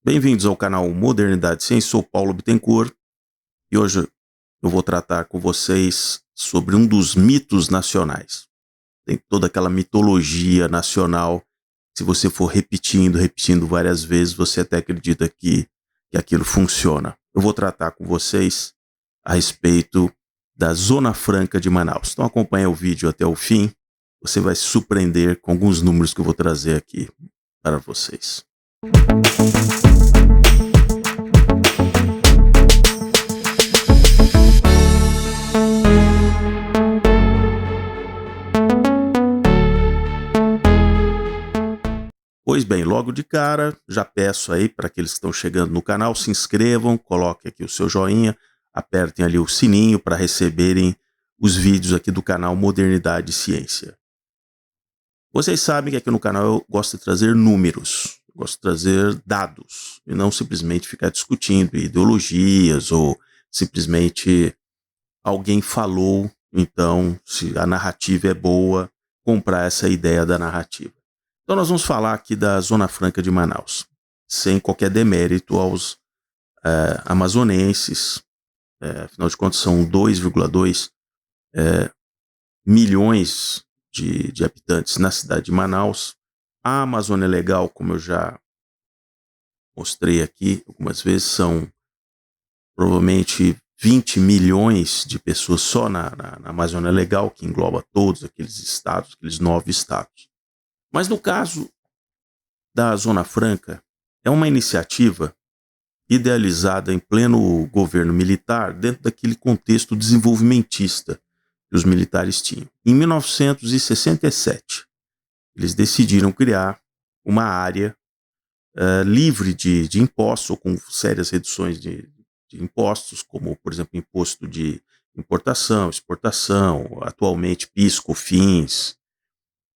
Bem-vindos ao canal Modernidade Ciência, sou Paulo Bittencourt e hoje eu vou tratar com vocês sobre um dos mitos nacionais. Tem toda aquela mitologia nacional, se você for repetindo várias vezes, você até acredita que aquilo funciona. Eu vou tratar com vocês a respeito da Zona Franca de Manaus. Então acompanhe o vídeo até o fim, você vai se surpreender com alguns números que eu vou trazer aqui para vocês. Pois bem, logo de cara, já peço aí para aqueles que estão chegando no canal, se inscrevam, coloquem aqui o seu joinha, apertem ali o sininho para receberem os vídeos aqui do canal Modernidade e Ciência. Vocês sabem que aqui no canal eu gosto de trazer números, gosto de trazer dados, e não simplesmente ficar discutindo ideologias ou simplesmente alguém falou, então se a narrativa é boa, comprar essa ideia da narrativa. Então nós vamos falar aqui da Zona Franca de Manaus, sem qualquer demérito aos amazonenses, afinal de contas são 2,2 milhões de habitantes na cidade de Manaus. A Amazônia Legal, como eu já mostrei aqui algumas vezes, são provavelmente 20 milhões de pessoas só na Amazônia Legal, que engloba todos aqueles estados, aqueles 9 estados. Mas no caso da Zona Franca, é uma iniciativa idealizada em pleno governo militar, dentro daquele contexto desenvolvimentista que os militares tinham. Em 1967, eles decidiram criar uma área livre de impostos, ou com sérias reduções de impostos, como, por exemplo, imposto de importação, exportação, atualmente PIS, COFINS.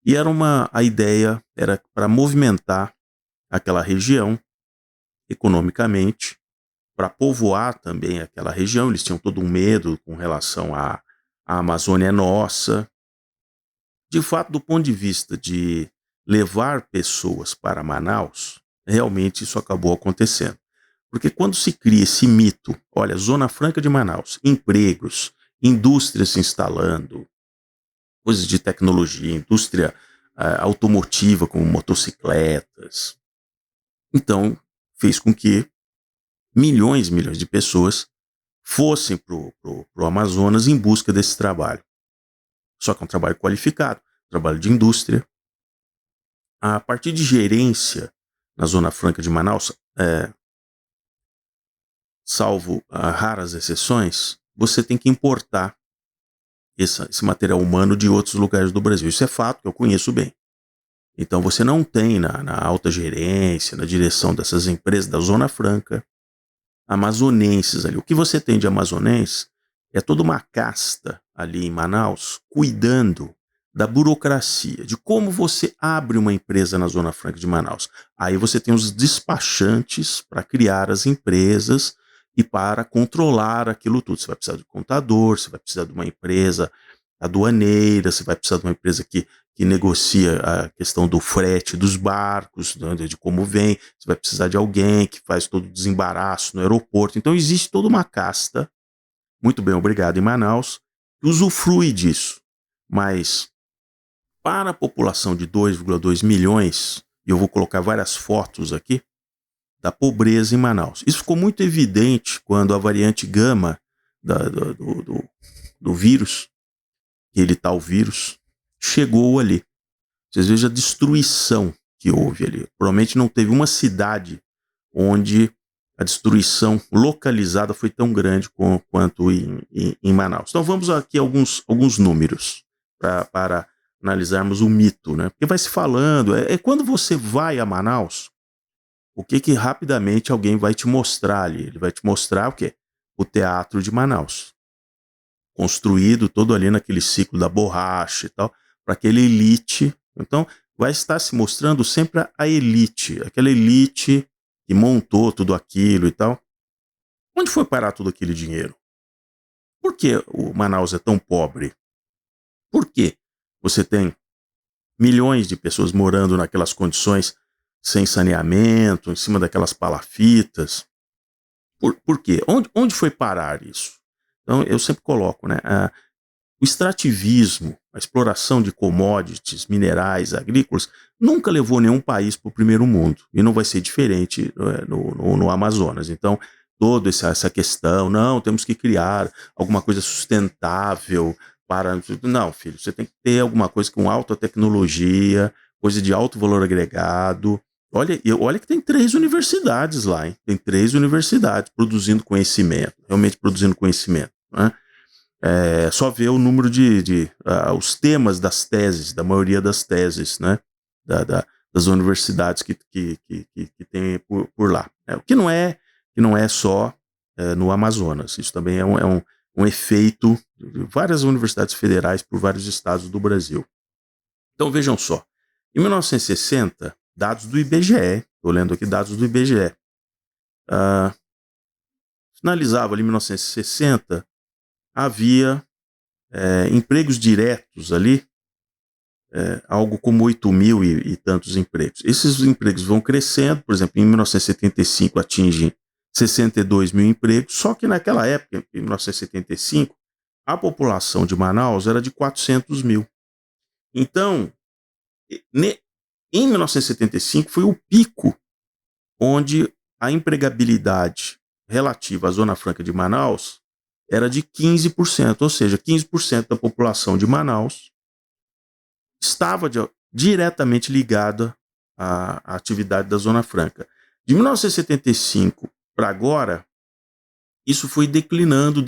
E a ideia era para movimentar aquela região economicamente, para povoar também aquela região. Eles tinham todo um medo com relação à Amazônia nossa. De fato, do ponto de vista de levar pessoas para Manaus, realmente isso acabou acontecendo. Porque quando se cria esse mito, olha, Zona Franca de Manaus, empregos, indústrias se instalando, coisas de tecnologia, indústria automotiva, como motocicletas. Então, fez com que milhões de pessoas fossem para o Amazonas em busca desse trabalho. Só que é um trabalho qualificado, trabalho de indústria. A partir de gerência na Zona Franca de Manaus, salvo raras exceções, você tem que importar esse material humano de outros lugares do Brasil. Isso é fato, que eu conheço bem. Então você não tem na alta gerência, na direção dessas empresas da Zona Franca, amazonenses ali. O que você tem de amazonense é toda uma casta ali em Manaus cuidando da burocracia, de como você abre uma empresa na Zona Franca de Manaus. Aí você tem os despachantes para criar as empresas e para controlar aquilo tudo. Você vai precisar de contador, você vai precisar de uma empresa aduaneira, você vai precisar de uma empresa que negocia a questão do frete dos barcos, de como vem, você vai precisar de alguém que faz todo o desembaraço no aeroporto. Então existe toda uma casta, muito bem, obrigado, em Manaus, que usufrui disso. Mas para a população de 2,2 milhões, e eu vou colocar várias fotos aqui, da pobreza em Manaus. Isso ficou muito evidente quando a variante gama do vírus, aquele tal vírus, chegou ali. Vocês vejam a destruição que houve ali. Provavelmente não teve uma cidade onde a destruição localizada foi tão grande quanto em Manaus. Então vamos aqui a alguns números para analisarmos o mito, né? Porque vai se falando, quando você vai a Manaus, o que rapidamente alguém vai te mostrar ali? Ele vai te mostrar o quê? O Teatro de Manaus. Construído todo ali naquele ciclo da borracha e tal, para aquela elite. Então, vai estar se mostrando sempre a elite, aquela elite que montou tudo aquilo e tal. Onde foi parar todo aquele dinheiro? Por que o Manaus é tão pobre? Por que você tem milhões de pessoas morando naquelas condições sem saneamento, em cima daquelas palafitas. Por quê? Onde foi parar isso? Então, eu sempre coloco, né? O extrativismo, a exploração de commodities, minerais, agrícolas, nunca levou nenhum país para o primeiro mundo. E não vai ser diferente no Amazonas. Então, toda essa questão, não, temos que criar alguma coisa sustentável para... Não, filho, você tem que ter alguma coisa com alta tecnologia, coisa de alto valor agregado. Olha que tem 3 universidades lá, hein? Tem 3 universidades produzindo conhecimento, realmente produzindo conhecimento, né? Só ver o número os temas das teses, da maioria das teses, né, das universidades que tem por lá. O que não é só no Amazonas, isso também é um efeito de várias universidades federais por vários estados do Brasil. Então vejam só, em 1960, dados do IBGE, estou lendo aqui dados do IBGE, finalizava ali em 1960, havia empregos diretos ali, algo como 8 mil e tantos empregos. Esses empregos vão crescendo, por exemplo, em 1975 atinge 62 mil empregos, só que naquela época, em 1975, a população de Manaus era de 400 mil. Então, em 1975 foi o pico onde a empregabilidade relativa à Zona Franca de Manaus era de 15%, ou seja, 15% da população de Manaus estava diretamente ligada à atividade da Zona Franca. De 1975 para agora, isso foi declinando,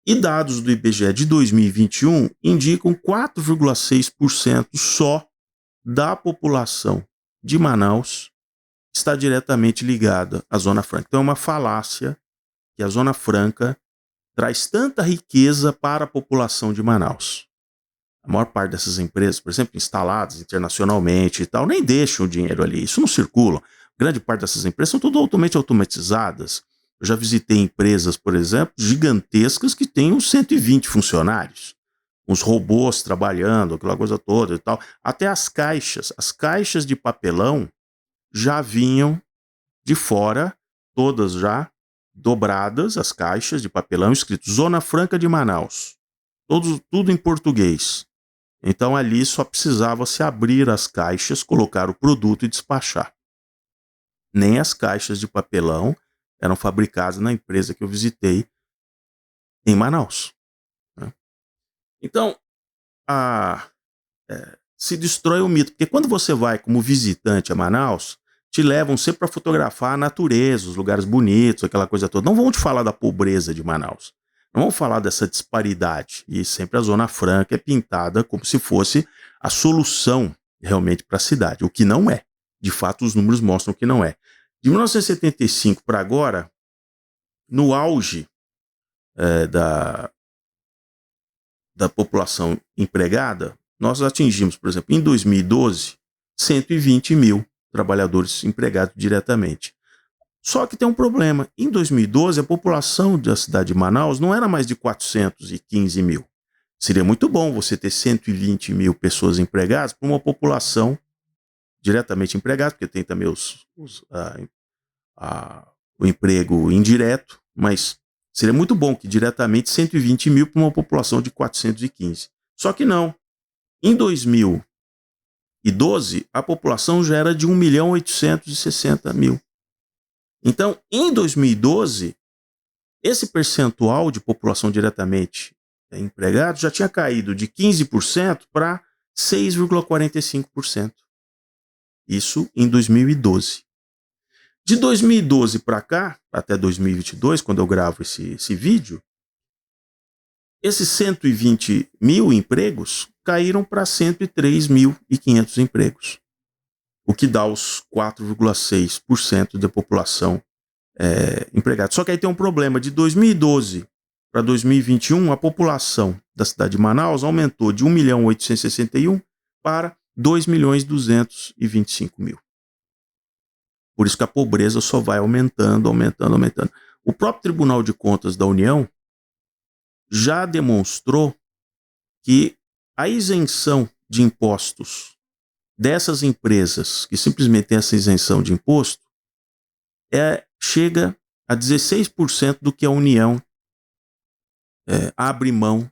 e dados do IBGE de 2021 indicam 4,6% só da população de Manaus está diretamente ligada à Zona Franca. Então é uma falácia que a Zona Franca traz tanta riqueza para a população de Manaus. A maior parte dessas empresas, por exemplo, instaladas internacionalmente e tal, nem deixam o dinheiro ali, isso não circula. Grande parte dessas empresas são todas totalmente automatizadas. Eu já visitei empresas, por exemplo, gigantescas que têm uns 120 funcionários. Uns robôs trabalhando, aquela coisa toda e tal. Até as caixas de papelão já vinham de fora, todas já dobradas, as caixas de papelão, escrito Zona Franca de Manaus. Tudo em português. Então ali só precisava se abrir as caixas, colocar o produto e despachar. Nem as caixas de papelão eram fabricadas na empresa que eu visitei em Manaus, né? Então, se destrói o mito, porque quando você vai como visitante a Manaus, te levam sempre para fotografar a natureza, os lugares bonitos, aquela coisa toda. Não vão te falar da pobreza de Manaus. Não vão falar dessa disparidade. E sempre a Zona Franca é pintada como se fosse a solução realmente para a cidade, o que não é. De fato, os números mostram que não é. De 1975 para agora, no auge da população empregada, nós atingimos, por exemplo, em 2012, 120 mil trabalhadores empregados diretamente. Só que tem um problema. Em 2012, a população da cidade de Manaus não era mais de 415 mil. Seria muito bom você ter 120 mil pessoas empregadas para uma população diretamente empregada, porque tem também o emprego indireto, mas seria muito bom que diretamente 120 mil para uma população de 415. Só que não. Em 2012, a população já era de 1.860.000. Então, em 2012, esse percentual de população diretamente empregada já tinha caído de 15% para 6,45%. Isso em 2012. De 2012 para cá, até 2022, quando eu gravo esse vídeo, esses 120 mil empregos caíram para 103.500 empregos, o que dá os 4,6% da população empregada. Só que aí tem um problema, de 2012 para 2021, a população da cidade de Manaus aumentou de 1.861.000 para 2.225.000. Por isso que a pobreza só vai aumentando. O próprio Tribunal de Contas da União já demonstrou que a isenção de impostos dessas empresas que simplesmente têm essa isenção de imposto, chega a 16% do que a União abre mão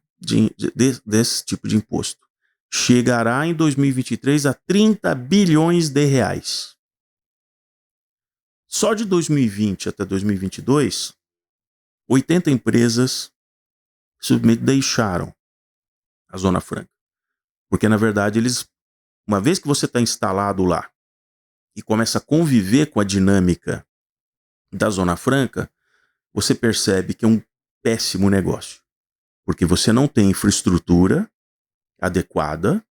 desse tipo de imposto. Chegará em 2023 a 30 bilhões de reais. Só de 2020 até 2022, 80 empresas simplesmente deixaram a Zona Franca. Porque, na verdade, uma vez que você está instalado lá e começa a conviver com a dinâmica da Zona Franca, você percebe que é um péssimo negócio. Porque você não tem infraestrutura adequada,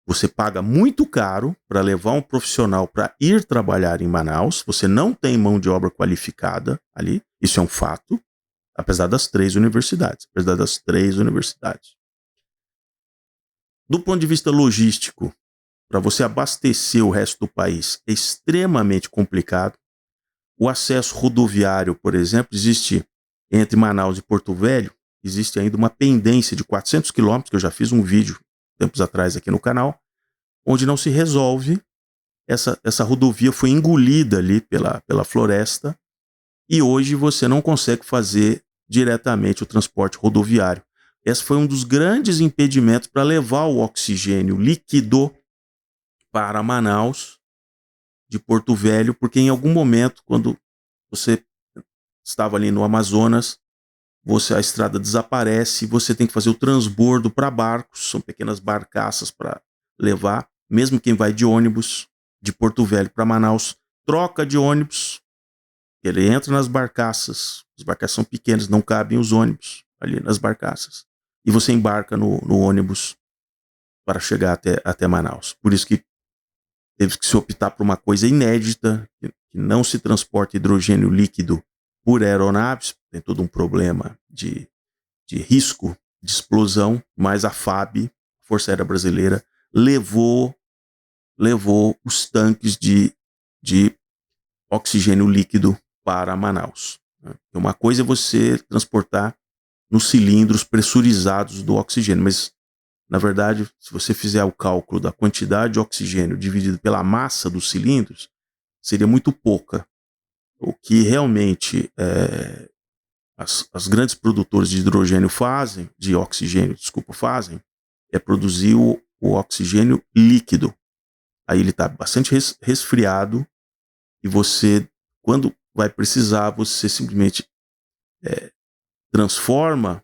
você paga muito caro para levar um profissional para ir trabalhar em Manaus, você não tem mão de obra qualificada ali, isso é um fato, apesar das três universidades. Do ponto de vista logístico, para você abastecer o resto do país é extremamente complicado. O acesso rodoviário, por exemplo, existe entre Manaus e Porto Velho, existe ainda uma pendência de 400 quilômetros, que eu já fiz um vídeo tempos atrás aqui no canal, onde não se resolve. Essa rodovia foi engolida ali pela floresta e hoje você não consegue fazer diretamente o transporte rodoviário. Esse foi um dos grandes impedimentos para levar o oxigênio líquido para Manaus de Porto Velho, porque em algum momento, quando você estava ali no Amazonas, a estrada desaparece, você tem que fazer o transbordo para barcos, são pequenas barcaças para levar, mesmo quem vai de ônibus de Porto Velho para Manaus, troca de ônibus, ele entra nas barcaças, as barcaças são pequenas, não cabem os ônibus ali nas barcaças, e você embarca no ônibus para chegar até Manaus. Por isso que teve que se optar por uma coisa inédita, que não se transporta hidrogênio líquido por aeronaves, tem todo um problema de risco de explosão, mas a FAB, Força Aérea Brasileira, levou os tanques de oxigênio líquido para Manaus. Uma coisa é você transportar nos cilindros pressurizados do oxigênio, mas, na verdade, se você fizer o cálculo da quantidade de oxigênio dividido pela massa dos cilindros, seria muito pouca. O que realmente as grandes produtoras de hidrogênio fazem, fazem, é produzir o oxigênio líquido. Aí ele está bastante resfriado e você, quando vai precisar, você simplesmente transforma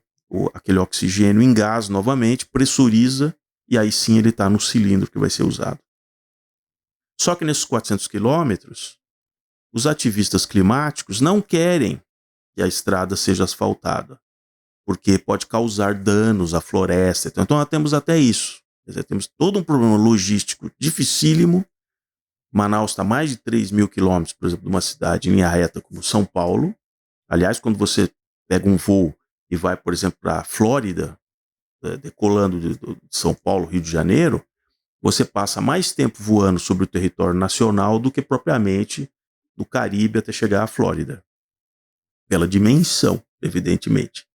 aquele oxigênio em gás novamente, pressuriza e aí sim ele está no cilindro que vai ser usado. Só que nesses 400 quilômetros, os ativistas climáticos não querem que a estrada seja asfaltada, porque pode causar danos à floresta. Então nós temos até isso. Quer dizer, temos todo um problema logístico dificílimo. Manaus está a mais de 3 mil quilômetros, por exemplo, de uma cidade em linha reta como São Paulo. Aliás, quando você pega um voo e vai, por exemplo, para a Flórida, decolando de São Paulo, Rio de Janeiro, você passa mais tempo voando sobre o território nacional do que propriamente do Caribe até chegar à Flórida. Pela dimensão, evidentemente,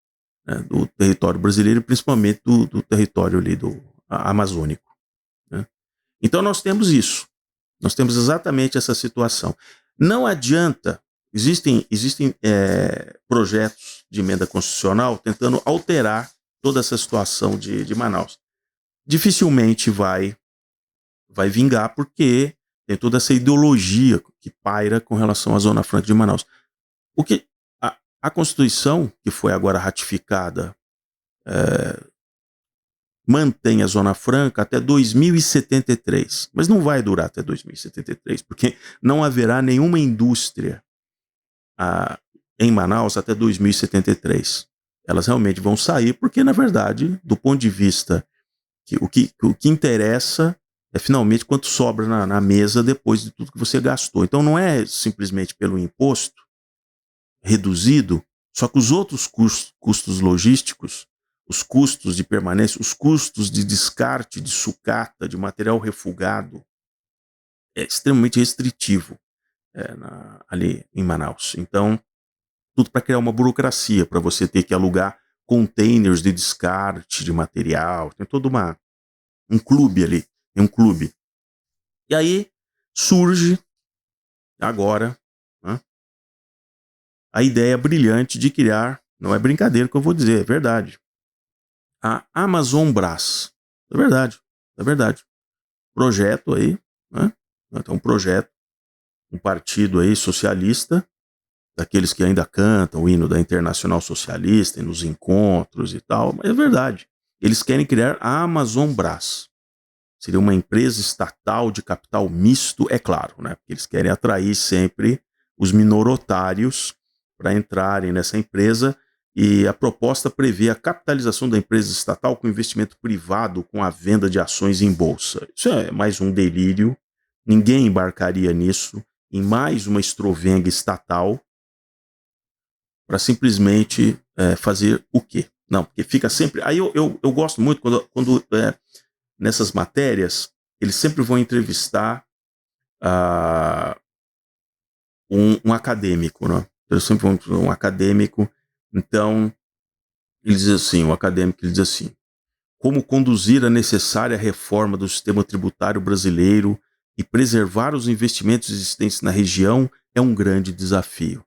né, do território brasileiro, principalmente do território ali do amazônico. Né? Então nós temos isso. Nós temos exatamente essa situação. Não adianta, existem projetos de emenda constitucional tentando alterar toda essa situação de Manaus. Dificilmente vai vingar, porque tem toda essa ideologia que paira com relação à Zona Franca de Manaus. O que a Constituição, que foi agora ratificada, mantém a Zona Franca até 2073, mas não vai durar até 2073, porque não haverá nenhuma indústria em Manaus até 2073. Elas realmente vão sair porque, na verdade, do ponto de vista o que interessa é finalmente quanto sobra na mesa depois de tudo que você gastou. Então não é simplesmente pelo imposto reduzido, só que os outros custos logísticos, os custos de permanência, os custos de descarte, de sucata, de material refugado, é extremamente restritivo ali em Manaus. Então, tudo para criar uma burocracia, para você ter que alugar containers de descarte de material, tem todo um clube ali, tem um clube E aí surge agora, né, a ideia brilhante de criar, não é brincadeira que eu vou dizer, é verdade, a Amazon Brás. É verdade, é verdade. Projeto aí, né? Então, um projeto, um partido aí socialista, daqueles que ainda cantam o hino da Internacional Socialista nos encontros e tal, mas é verdade. Eles querem criar a Amazon Brás. Seria uma empresa estatal de capital misto, é claro, né? Porque eles querem atrair sempre os minoritários para entrarem nessa empresa, e a proposta prevê a capitalização da empresa estatal com investimento privado com a venda de ações em bolsa. Isso é mais um delírio. Ninguém embarcaria nisso, em mais uma estrovenga estatal, para simplesmente fazer o quê? Não, porque fica sempre. Aí eu gosto muito quando nessas matérias eles sempre vão entrevistar uh, um acadêmico, né? Eles sempre vão um acadêmico. Então, ele diz assim, o acadêmico ele diz assim: como conduzir a necessária reforma do sistema tributário brasileiro e preservar os investimentos existentes na região é um grande desafio.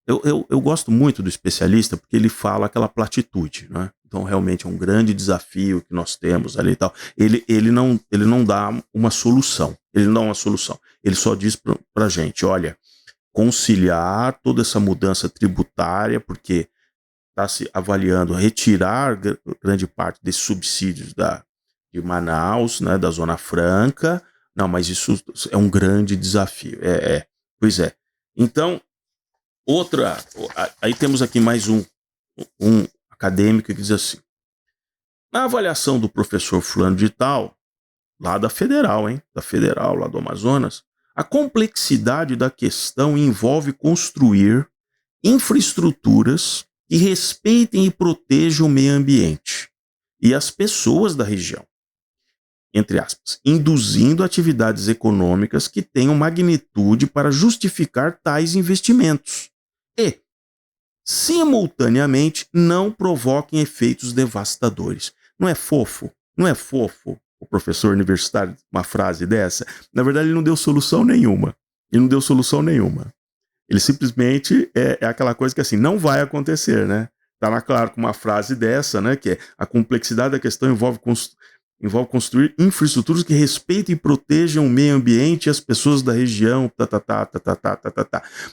Eu gosto muito do especialista porque ele fala aquela platitude, né? Então, realmente é um grande desafio que nós temos ali e tal. Ele não dá uma solução. Ele não dá uma solução. Ele só diz para a gente, olha, conciliar toda essa mudança tributária, porque está se avaliando retirar grande parte desses subsídios de Manaus, né, da Zona Franca. Não, mas isso é um grande desafio. Pois é. Então, aí temos aqui mais um acadêmico que diz assim: na avaliação do professor fulano de tal, lá da Federal, hein? Da Federal, lá do Amazonas, a complexidade da questão envolve construir infraestruturas que respeitem e protejam o meio ambiente e as pessoas da região, entre aspas, induzindo atividades econômicas que tenham magnitude para justificar tais investimentos e, simultaneamente, não provoquem efeitos devastadores. Não é fofo? Não é fofo o professor universitário uma frase dessa? Na verdade, ele não deu solução nenhuma. Ele não deu solução nenhuma. Ele simplesmente é aquela coisa que assim, não vai acontecer, né? Tá lá claro com uma frase dessa, né? Que é: a complexidade da questão envolve construir infraestruturas que respeitem e protejam o meio ambiente e as pessoas da região,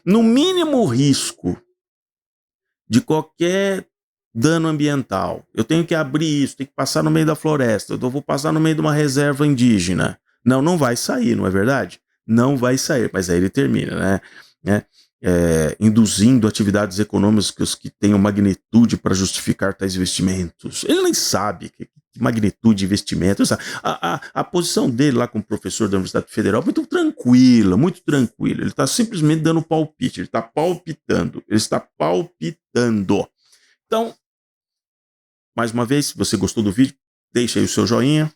no mínimo risco de qualquer dano ambiental. Eu tenho que abrir isso, tenho que passar no meio da floresta, eu vou passar no meio de uma reserva indígena. Não vai sair, não é verdade? Não vai sair, mas aí ele termina, né? Induzindo atividades econômicas que tenham magnitude para justificar tais investimentos. Ele nem sabe que magnitude de investimento. A posição dele lá como professor da Universidade Federal é muito tranquila, muito tranquila. Ele está simplesmente dando palpite, ele está palpitando. Então, mais uma vez, se você gostou do vídeo, deixe aí o seu joinha,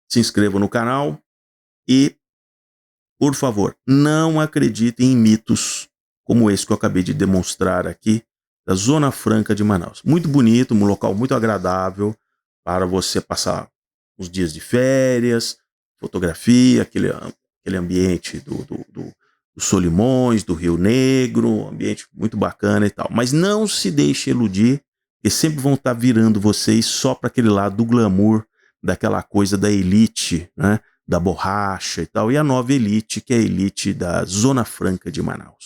se inscreva no canal e, por favor, não acreditem em mitos como esse que eu acabei de demonstrar aqui da Zona Franca de Manaus. Muito bonito, um local muito agradável para você passar uns dias de férias, fotografia, aquele ambiente dos Solimões, do Rio Negro, um ambiente muito bacana e tal. Mas não se deixe iludir, porque sempre vão estar virando vocês só para aquele lado do glamour, daquela coisa da elite, né? Da borracha e tal, e a nova elite, que é a elite da Zona Franca de Manaus.